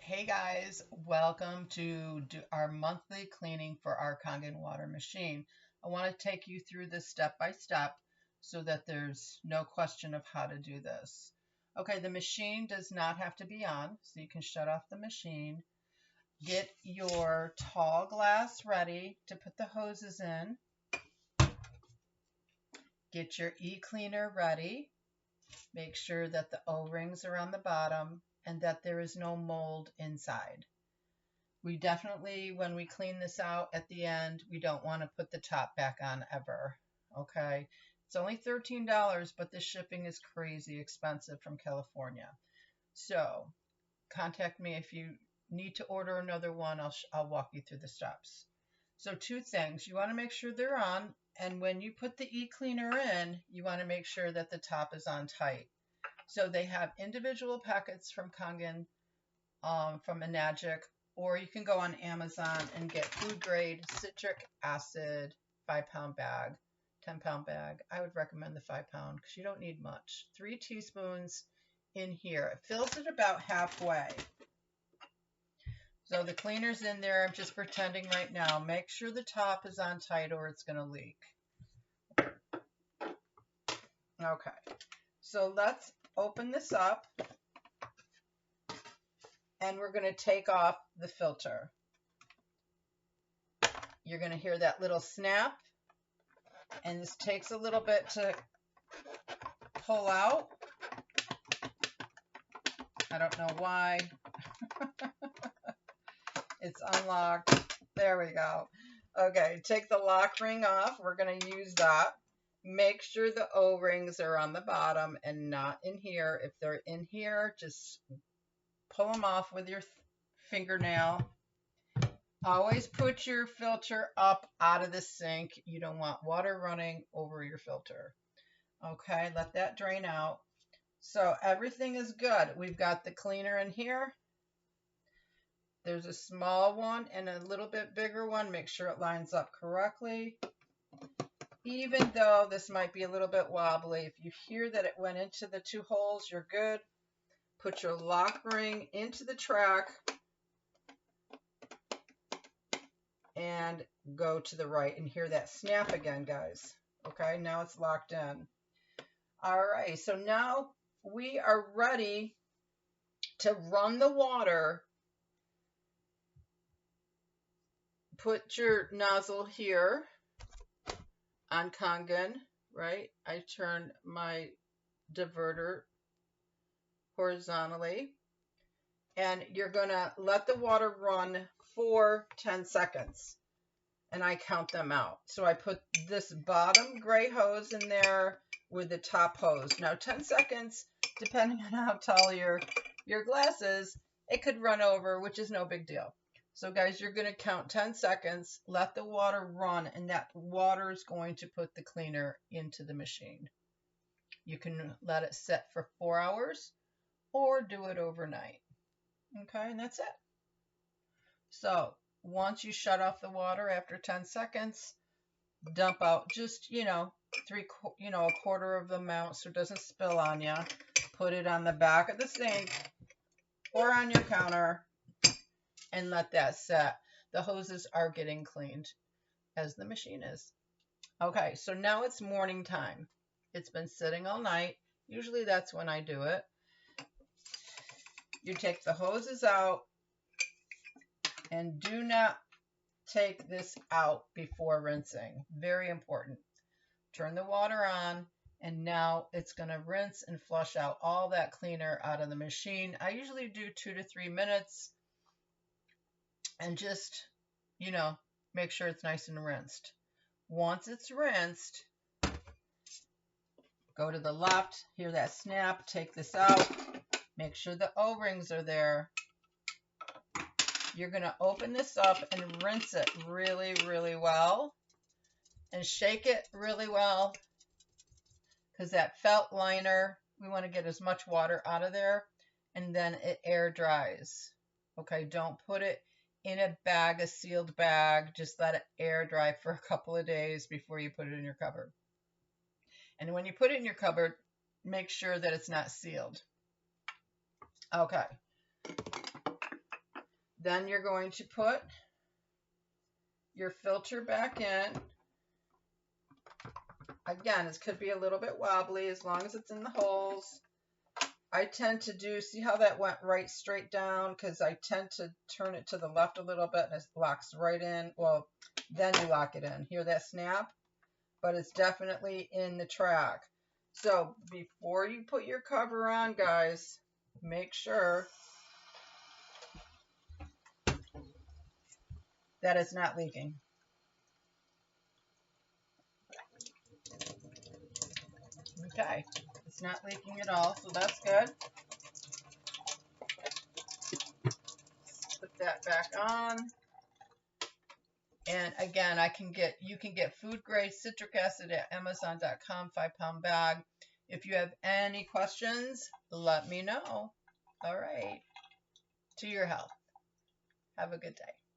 Hey guys, welcome to our monthly cleaning for our Kangen water machine. I want to take you through this step by step so that there's no question of how to do this. Okay, the machine does not have to be on, so you can shut off the machine. Get your tall glass ready to put the hoses in. Get your e-cleaner ready. Make sure that the O-rings are on the bottom and that there is no mold inside. We definitely, when we clean this out at the end, we don't want to put the top back on ever. Okay. It's only $13, but the shipping is crazy expensive from California. So contact me if you need to order another one. I'll walk you through the steps. So two things. You want to make sure they're on. And when you put the e-cleaner in, you want to make sure that the top is on tight. So they have individual packets from Kangen, from Enagic, or you can go on Amazon and get food grade citric acid 5-pound bag, 10-pound bag. I would recommend the 5-pound because you don't need much. 3 teaspoons in here. It fills it about halfway. So the cleaner's in there. I'm just pretending right now. Make sure the top is on tight or it's going to leak. Okay, so let's open this up. And we're going to take off the filter. You're going to hear that little snap. And this takes a little bit to pull out. I don't know why. It's unlocked. There we go. Okay, take the lock ring off. We're going to use that. Make sure the O-rings are on the bottom and not in here. If they're in here, just pull them off with your fingernail. Always put your filter up out of the sink. You don't want water running over your filter. Okay, let that drain out. So everything is good. We've got the cleaner in here. There's a small one and a little bit bigger one. Make sure it lines up correctly. Even though this might be a little bit wobbly, if you hear that it went into the 2 holes, you're good. Put your lock ring into the track and go to the right and hear that snap again, guys. Okay, now it's locked in. All right, so now we are ready to run the water. Put your nozzle here on Kangen, right? I turn my diverter horizontally, and you're gonna let the water run for 10 seconds, and I count them out. So I put this bottom gray hose in there with the top hose. Now 10 seconds, depending on how tall your glass is, it could run over, which is no big deal. So guys, you're going to count 10 seconds, let the water run, and that water is going to put the cleaner into the machine. You can let it sit for 4 hours or do it overnight. Okay, and that's it. So once you shut off the water after 10 seconds, dump out just, a quarter of the amount so it doesn't spill on you. Put it on the back of the sink or on your counter and let that set. The hoses are getting cleaned as the machine is. Okay, so now it's morning time. It's been sitting all night. Usually that's when I do it. You take the hoses out and do not take this out before rinsing. Very important. Turn the water on, and now it's going to rinse and flush out all that cleaner out of the machine. I usually do 2 to 3 minutes and just, make sure it's nice and rinsed. Once it's rinsed, go to the left, hear that snap, take this out, make sure the O-rings are there. You're going to open this up and rinse it really, really well and shake it really well because that felt liner, we want to get as much water out of there, and then it air dries. Okay, don't put it in a bag, a sealed bag. Just let it air dry for a couple of days before you put it in your cupboard. And when you put it in your cupboard, make sure that it's not sealed. Okay. Then you're going to put your filter back in. Again, it could be a little bit wobbly as long as it's in the holes. I tend to do, see how that went right straight down? Because I tend to turn it to the left a little bit and it locks right in. Well, then you lock it in. Hear that snap? But it's definitely in the track. So before you put your cover on, guys, make sure that it's not leaking. Okay, it's not leaking at all, so that's good. Put that back on. And again, you can get food grade citric acid at Amazon.com, 5-pound bag. If you have any questions, let me know. All right. To your health. Have a good day.